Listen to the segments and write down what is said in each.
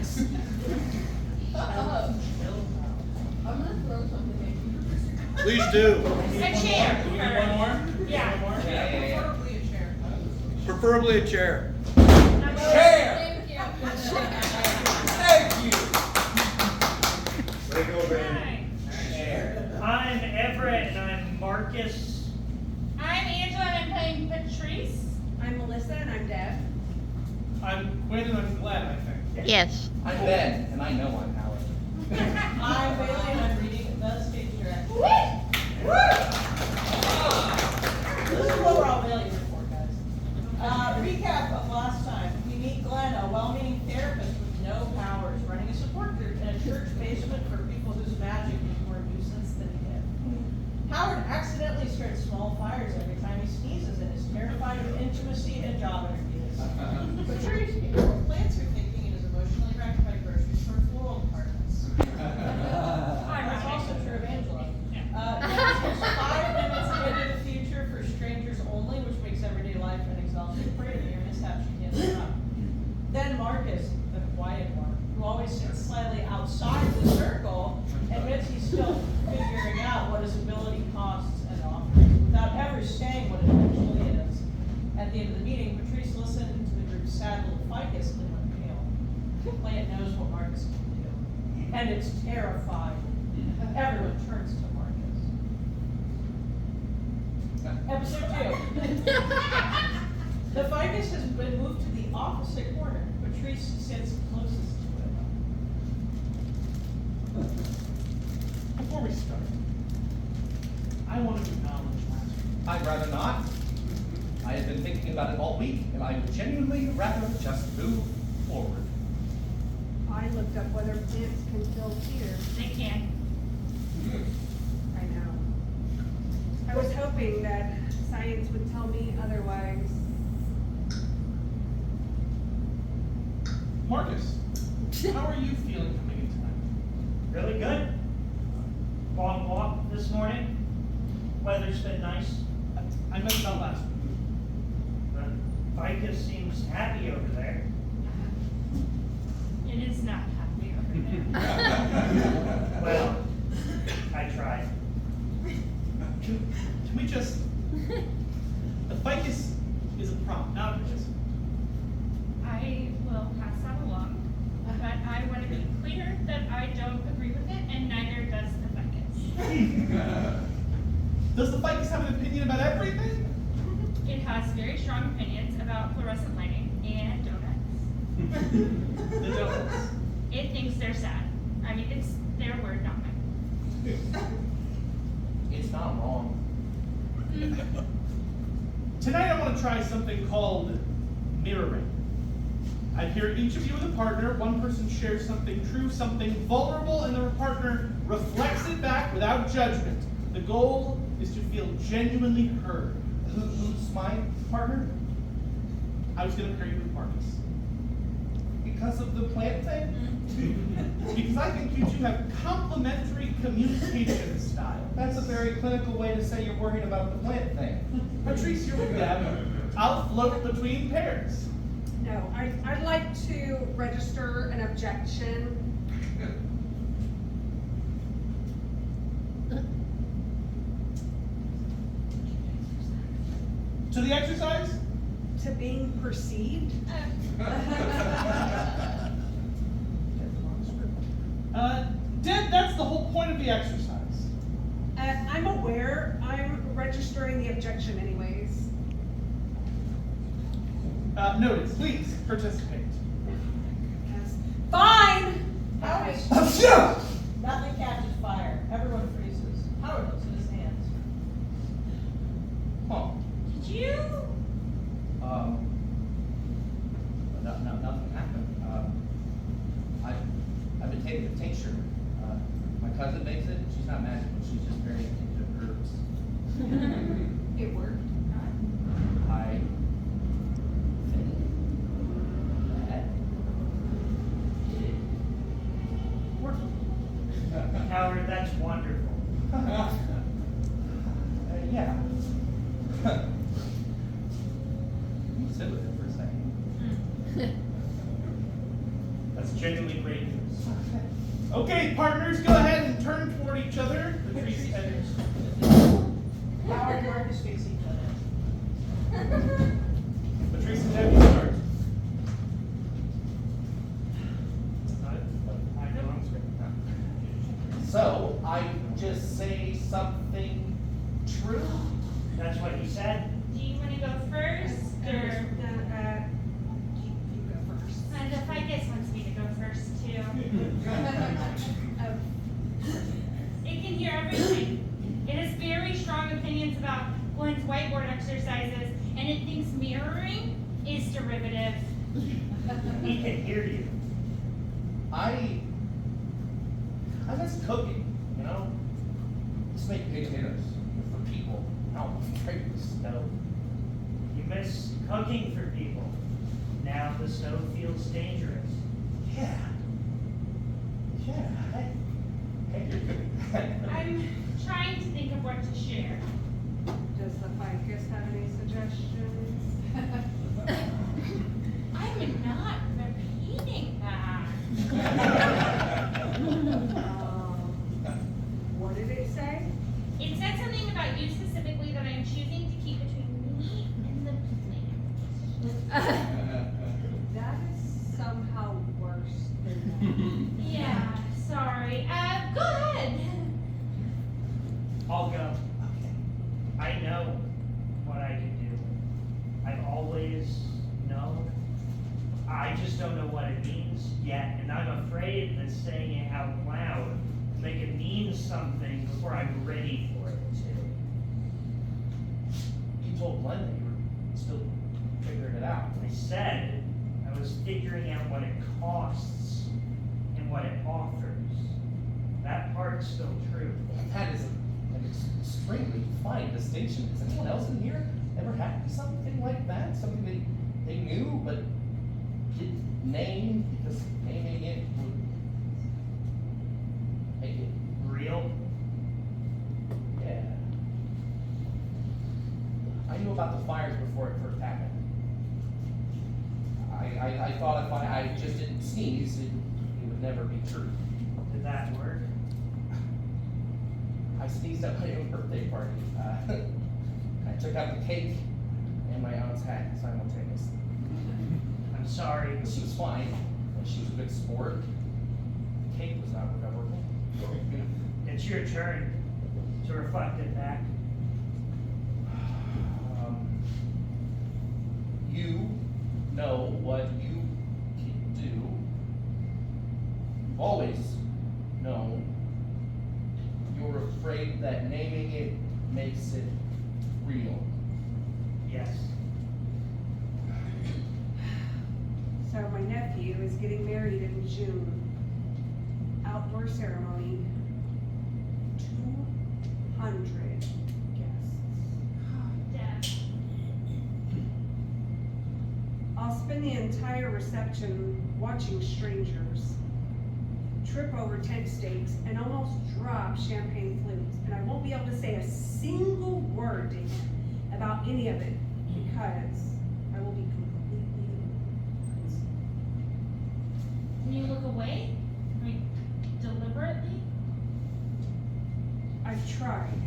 I'm gonna throw something at you. Please do. A chair. Do we need one more? Yeah. One more? Preferably a chair. Preferably a chair. Chair! Thank you. Thank you! There you go, baby. Chair. I'm Everett and I'm Marcus. I'm Angela and I'm playing Patrice. I'm Melissa and I'm Deb. I'm Quinn and I'm Glenn, I think. Yes. I'm Ben, and I know I'm Howard. I'm Bailey and I'm reading the stage direction. This is what we're all really here for, guys. Recap of last time. We meet Glenn, a well-meaning therapist with no powers, running a support group in a church basement for people whose magic is more nuisance than him. Howard accidentally starts small fires every time he sneezes and is terrified of intimacy and job interviews. Patrice plants her thinking and is emotionally wrecked by groceries for floral departments. That's also true of Angela. Dennis is 5 minutes into the future for strangers only, which makes everyday life an exhausting prey to near mishap she can't stop. Then Marcus, the quiet one, who always sits slightly outside the circle, admits he's still figuring out what his ability costs and offers, without ever saying what it actually is. At the end of the meeting, Patrice listened to the group's sad little ficus and went pale. The plant knows what Marcus can do, and it's terrified. Everyone turns to Marcus. Episode 2. The ficus has been moved to the opposite corner. Patrice sits closest to it. Before we start, I want to acknowledge last week. I'd rather not. I have been thinking about it all week, and I would genuinely rather just move forward. I looked up whether plants can fill tears. They can. I know. I was hoping that science would tell me otherwise. Marcus, how are you feeling coming in tonight? Really good. Long walk this morning. Weather's been nice. I meant about last week. The ficus seems happy over there. It is not happy over there. Well, I tried. Can we just... The ficus is a problem, not a participant. I will pass that along, but I want to be clear that I don't agree with it, and neither does the ficus. Does the ficus have an opinion about everything? It has very strong opinions about fluorescent lighting and donuts. The donuts. It thinks they're sad. I mean, it's their word, not mine. It's not wrong. Tonight I want to try something called mirroring. I hear each of you with a partner. One person shares something true, something vulnerable, and the partner reflects it back without judgment. The goal is to feel genuinely heard. Who's my partner? I was going to pair you with Marcus. Because of the plant thing? Because I think you two have complementary communication style. That's a very clinical way to say you're worried about the plant thing. Patrice, you're with Deb. I'll float between pairs. No, I'd like to register an objection. To the exercise? To being perceived. Deb, that's the whole point of the exercise. I'm aware. I'm registering the objection anyways. Noted. Please participate. Yes. Fine. Howard, nothing catches fire. Everyone freezes. Howard looks at his hands. Huh. Did you? Nothing happened. I've been taking a tincture. My cousin makes it. She's not magical. She's just very into herbs. It worked. I think that it worked. Howard, that's wonderful. Yeah. You sit with it for a second. That's genuinely great news. Okay, partners, go ahead and turn toward each other. Patrice and Howard and Marcus face each other. Patrice and Debbie start. I know I'm straight. So, I just say something true? That's what you said? Do you wanna go first, or? You go first. And the ficus wants me to go first too. It can hear everything. It has very strong opinions about Glenn's whiteboard exercises, and it thinks mirroring is derivative. He can hear you. I miss cooking, you know? Just make big dinners for people. Out straight to the stove. You miss cooking for people. Now the stove feels dangerous. Yeah. Yeah. Hey, you're good. I'm trying to think of what to share. Does the ficus have any suggestions? I'm not repeating that. What did it say? It said something about you specifically that I'm choosing to keep between me and the plant. That is somehow worse than that. Yeah, sorry. Go ahead. I'll go. I know what I can do. I've always known. I just don't know what it means yet, and I'm afraid that saying it out loud will make it mean something before I'm ready for it to. You told Glenn that you were still figuring it out. I said I was figuring out what it costs and what it offers. That part's still true. That is an extremely fine distinction. Has anyone else in here ever had something like that? Something they knew but didn't name because naming it would make it Real? yeah. I knew about the fires before it first happened. I thought if I just didn't sneeze, it would never be true. Did that work? I sneezed at my own birthday party. I took out the cake and my aunt's hat simultaneously. I'm sorry. She was fine, and she was a good sport. The cake was not recoverable. It's your turn to reflect it back. You know what you can do. You've always known. You're afraid that naming it makes it real. Yes. So my nephew is getting married in June. Outdoor ceremony. 200 guests. Dad. I'll spend the entire reception watching strangers trip over tent stakes and almost drop champagne flutes, and I won't be able to say a single word to him about any of it because I will be completely unseen. Can you look away? I mean, deliberately? I've tried.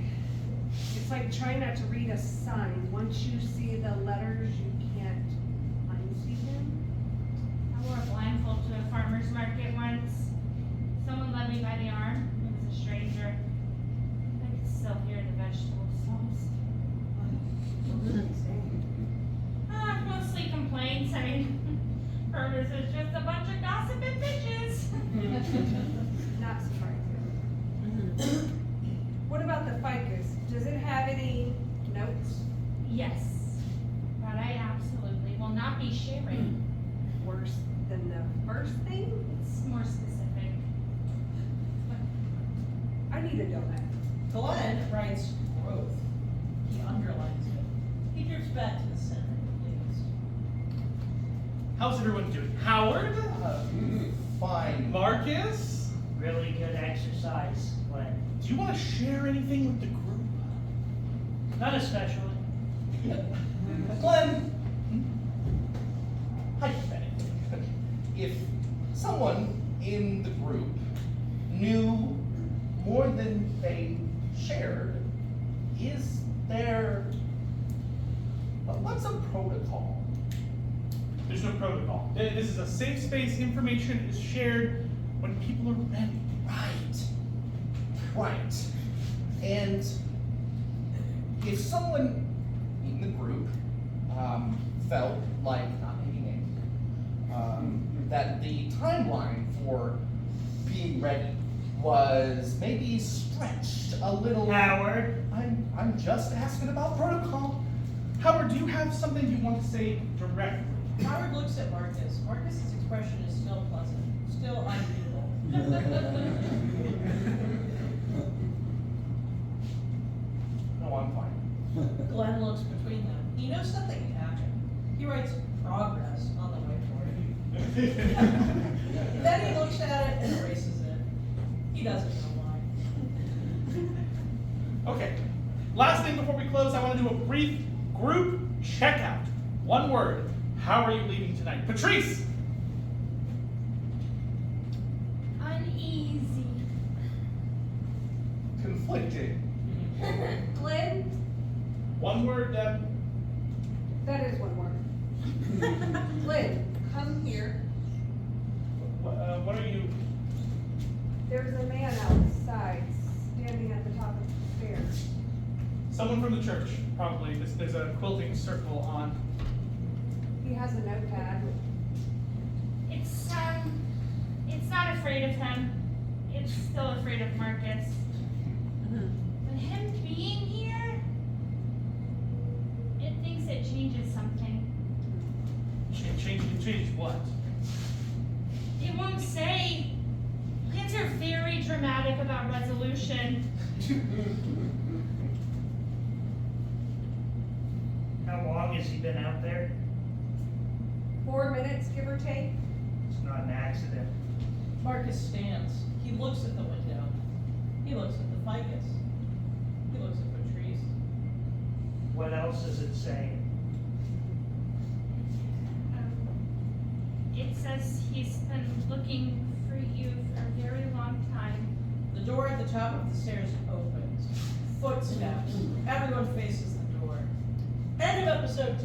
It's like trying not to read a sign. Once you see the letters, you can't unsee them. I wore a blindfold to a farmer's market once. Someone led me by the arm. It was a stranger. I could still hear the vegetable smells. Mostly complaints. I mean, Purvis is just a bunch of gossiping bitches. Not surprising. What about the ficus? Does it have any notes? Yes, but I absolutely will not be sharing. Worse than the first thing? It's more specific. I need a donut. Glenn writes growth. He underlines it. He drifts back to the center, please. How's everyone doing? Howard? Fine. Marcus? Really good exercise, Glenn. Do you want to share anything with the group? Not especially. Glenn, hypothetically, if someone in the group knew more than they shared. Is there, what's a protocol? There's no protocol. This is a safe space. Information is shared when people are ready. Right. And if someone in the group felt like, not naming names, that the timeline for being ready was maybe stretched a little. Howard, I'm just asking about protocol. Howard, do you have something you want to say directly? Howard looks at Marcus. Marcus's expression is still pleasant, still unreadable. No, I'm fine. Glenn looks between them. He knows something happened. He writes progress on the whiteboard. Then he looks at it and erases it. He doesn't know why. Okay. Last thing before we close, I want to do a brief group checkout. One word. How are you leaving tonight? Patrice! Uneasy. Conflicted. Glenn, One word, Deb. that is one word. Glenn, come here. What are you? There's a man outside, standing at the top of the stairs. Someone from the church, probably. There's a quilting circle on. He has a notepad. It's not afraid of him. It's still afraid of Marcus. But him being here, it thinks it changes something. Change what? It won't say. Kids are very dramatic about resolution. how long has he been out there? 4 minutes, give or take. It's not an accident. Marcus stands. He looks at the window. He looks at the ficus. He looks at Patrice. What else is it saying? It says he's been looking for you for a very long time. The door at the top of the stairs opens. Footsteps. Everyone faces the door. End of episode 2.